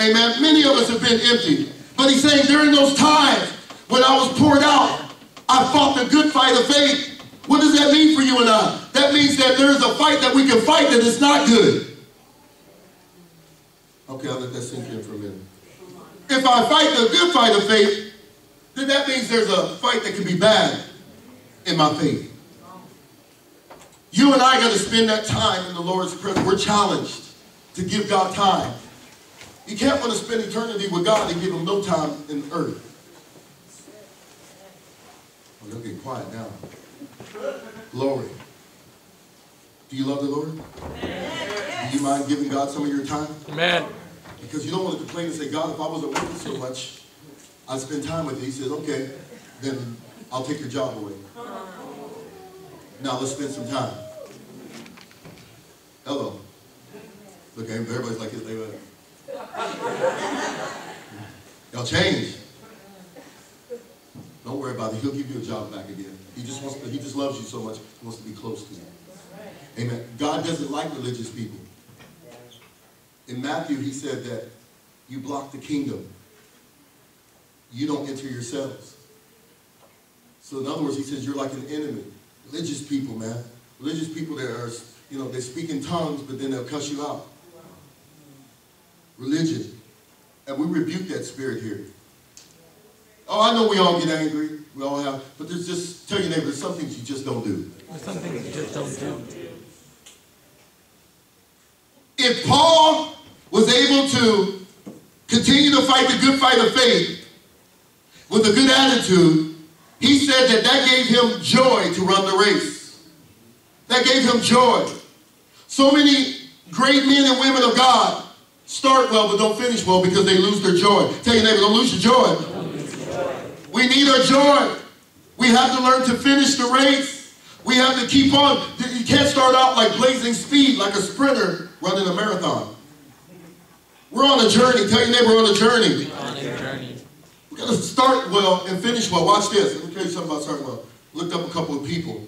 Amen. Many of us have been empty. But he's saying during those times when I was poured out, I fought the good fight of faith. What does that mean for you and I? That means that there's a fight that we can fight that is not good. Okay, I'll let that sink in for a minute. If I fight the good fight of faith, then that means there's a fight that can be bad in my faith. You and I got to spend that time in the Lord's presence. We're challenged to give God time. You can't want to spend eternity with God and give him no time in earth. Oh, you're getting quiet now. Glory. Do you love the Lord? Do you mind giving God some of your time? Amen. Because you don't want to complain and say, God, if I wasn't working so much, I'd spend time with you. He says, okay, then I'll take your job away. Now let's spend some time. Hello. Look at him. Everybody's like this. Y'all change. Don't worry about it. He'll give you a job back again. He just loves you so much. He wants to be close to you. Amen. God doesn't like religious people. In Matthew, he said that you block the kingdom. You don't enter yourselves. So in other words, he says you're like an enemy. Religious people, man. Religious people that are, they speak in tongues, but then they'll cuss you out. Religion. And we rebuke that spirit here. Oh, I know we all get angry. We all have. But there's just, tell your neighbor, there's some things you just don't do. There's some things you just don't do. If Paul was able to continue to fight the good fight of faith with a good attitude, he said that gave him joy to run the race. That gave him joy. So many great men and women of God start well but don't finish well because they lose their joy. Tell your neighbor, don't lose your joy. We need our joy. We have to learn to finish the race. We have to keep on. You can't start out like blazing speed, like a sprinter running a marathon. We're on a journey. Tell your neighbor we're on a journey. We're on a journey. We're going to start well and finish well. Watch this. Let me tell you something about starting well. Looked up a couple of people.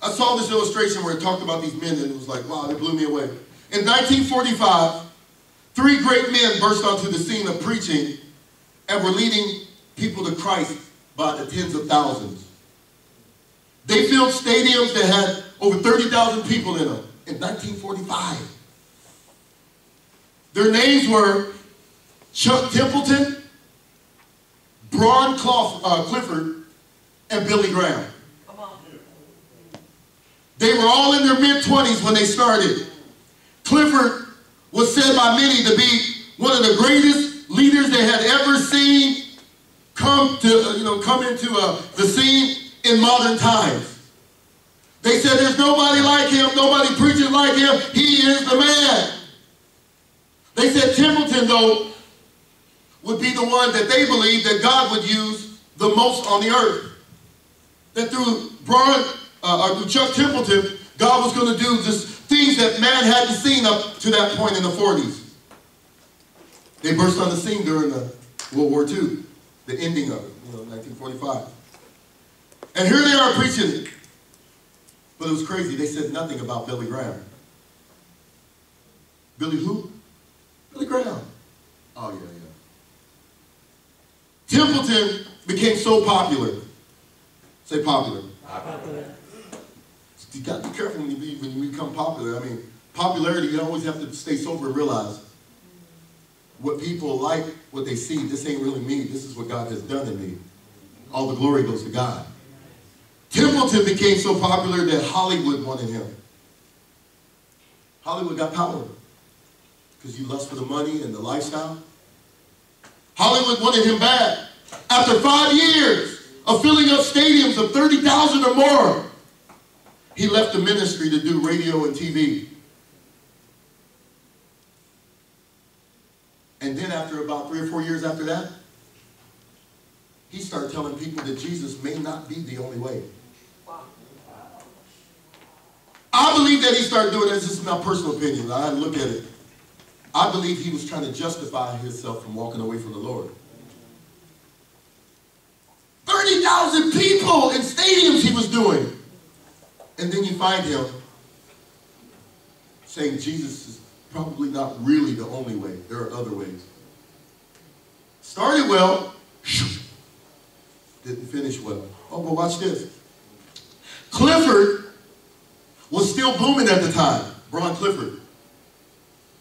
I saw this illustration where it talked about these men and it was like, wow, it blew me away. In 1945, 3 great men burst onto the scene of preaching and were leading people to Christ by the tens of thousands. They filled stadiums that had over 30,000 people in them in 1945. Their names were Chuck Templeton, Braun Clifford, and Billy Graham. They were all in their mid-20s when they started. Clifford was said by many to be one of the greatest leaders they had ever seen come into the scene in modern times. They said there's nobody like him, nobody preaches like him. He is the man. They said Templeton, though, would be the one that they believed that God would use the most on the earth. That through Chuck Templeton, God was going to do just things that man hadn't seen up to that point in the 40s. They burst on the scene during the World War II, the ending of it, 1945. And here they are preaching it. But it was crazy. They said nothing about Billy Graham. Billy who? Billy Graham. Oh, yeah. Templeton became so popular. Say popular. Popular. You got to be careful when you become popular. I mean, popularity, you always have to stay sober and realize what people like, what they see. This ain't really me. This is what God has done in me. All the glory goes to God. Templeton became so popular that Hollywood wanted him. Hollywood got power because you lust for the money and the lifestyle. Hollywood wanted him bad. After 5 years of filling up stadiums of 30,000 or more, he left the ministry to do radio and TV. And then after about 3 or 4 years after that, he started telling people that Jesus may not be the only way. I believe that he started doing this. This is my personal opinion. I look at it. I believe he was trying to justify himself from walking away from the Lord. 30,000 people in stadiums he was doing. And then you find him saying Jesus is probably not really the only way. There are other ways. Started well, didn't finish well. Oh, but watch this. Clifford was still booming at the time, Bron Clifford.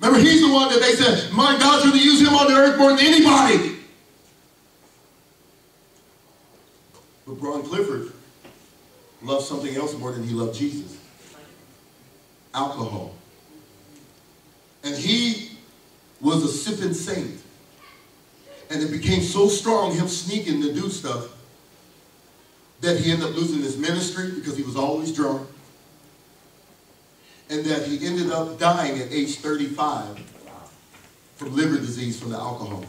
Remember, he's the one that they said, my God's going to use him on the earth more than anybody. But Bron Clifford loved something else more than he loved Jesus. Alcohol. And he was a sipping saint. And it became so strong, him sneaking to do stuff, that he ended up losing his ministry because he was always drunk. And that he ended up dying at age 35 from liver disease from the alcohol.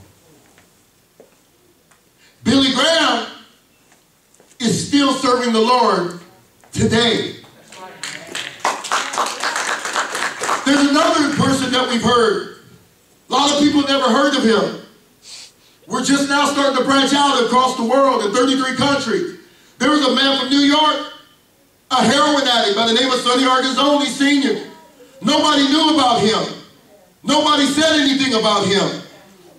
Billy Graham is still serving the Lord today. There's another person that we've heard. A lot of people never heard of him. We're just now starting to branch out across the world in 33 countries. There was a man from New York, a heroin addict by the name of Sonny Argazzoni Sr. Nobody knew about him. Nobody said anything about him.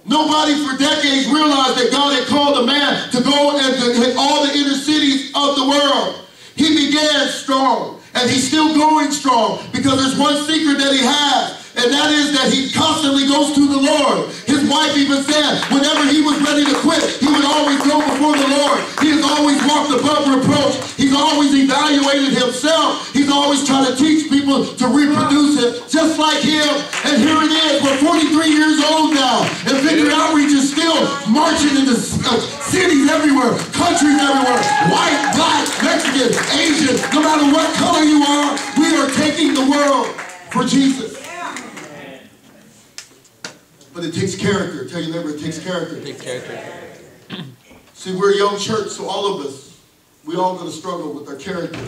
Nobody for decades realized that God had called a man to go and to hit all the inner cities of the world. He began strong, and he's still going strong because there's one secret that he has, and that is that he constantly goes to the Lord. His wife even said whenever he was ready to quit, he would always go before the Lord. He has always walked above reproach. He's always evaluated himself. He's always trying to teach people to reproduce it just like him. And here it is. We're 43 years old now, and Victory Outreach is still marching into cities everywhere, countries everywhere, white, black, Mexican, Asian, no matter what color you are, we are taking the world for Jesus. But it takes character. Tell your neighbor, it takes character. It takes character. See, we're a young church, so all of us, we all going to struggle with our character.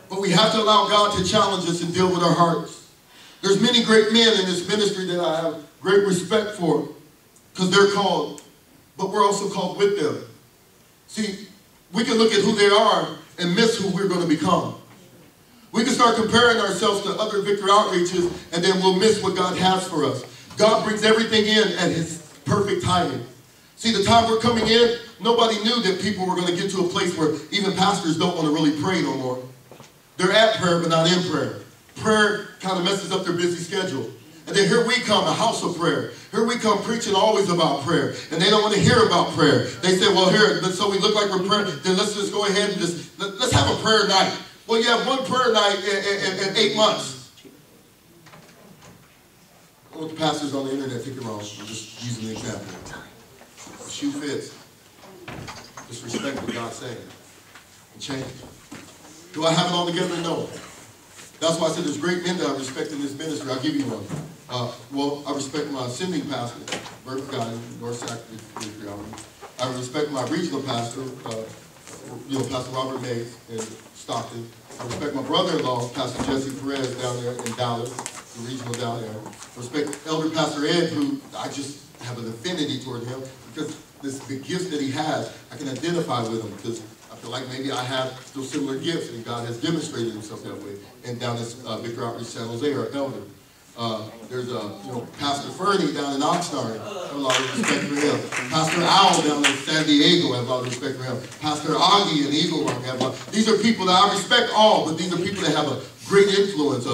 But we have to allow God to challenge us and deal with our hearts. There's many great men in this ministry that I have great respect for because they're called, but we're also called with them. See, we can look at who they are and miss who we're going to become. We can start comparing ourselves to other Victory Outreaches, and then we'll miss what God has for us. God brings everything in at his perfect timing. See, the time we're coming in, nobody knew that people were going to get to a place where even pastors don't want to really pray no more. They're at prayer, but not in prayer. Prayer kind of messes up their busy schedule. And then here we come, a house of prayer. Here we come preaching always about prayer. And they don't want to hear about prayer. They say, well, here, so we look like we're praying, then let's just go ahead and let's have a prayer night. Well, you have one prayer night in 8 months. I want the pastors on the internet take it wrong. I'm just using an example. The shoe fits. Just respect what God's saying and change. Do I have it all together? No. That's why I said there's great men that I respect in this ministry. I'll give you one. Well, I respect my ascending pastor, Bert Gotti, North Sacramento. I respect my regional pastor, Pastor Robert Mays in Stockton. I respect my brother-in-law, Pastor Jesse Perez, down there in Dallas, the regional down there. I respect Elder Pastor Ed, who I just have an affinity toward him because the gifts that he has, I can identify with him because I feel like maybe I have those similar gifts and God has demonstrated himself that way. And down at Victory Outreach San Jose, our elder. There's Pastor Fernie down in Oxnard. I have a lot of respect for him. Pastor Owl down in San Diego. I have a lot of respect for him. Pastor Augie in Eagle Rock. These are people that I respect all, but these are people that have a great influence.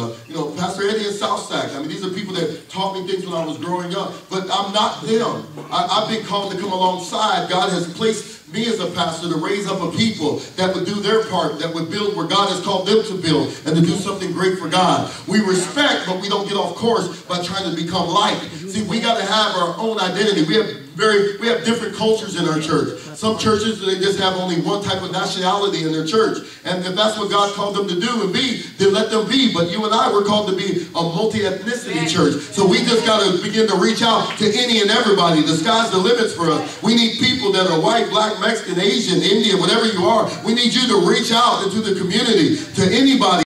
Pastor Eddie in South Sac. I mean, these are people that taught me things when I was growing up. But I'm not them. I've been called to come alongside. God has placed me as a pastor to raise up a people that would do their part, that would build where God has called them to build, and to do something great for God. We respect, but we don't get off course by trying to become like. See, we got to have our own identity. We have different cultures in our church. Some churches, they just have only one type of nationality in their church. And if that's what God called them to do and be, then let them be. But you and I were called to be a multi-ethnicity church. So we just got to begin to reach out to any and everybody. The sky's the limits for us. We need people that are white, black, Mexican, Asian, Indian, whatever you are. We need you to reach out into the community, to anybody.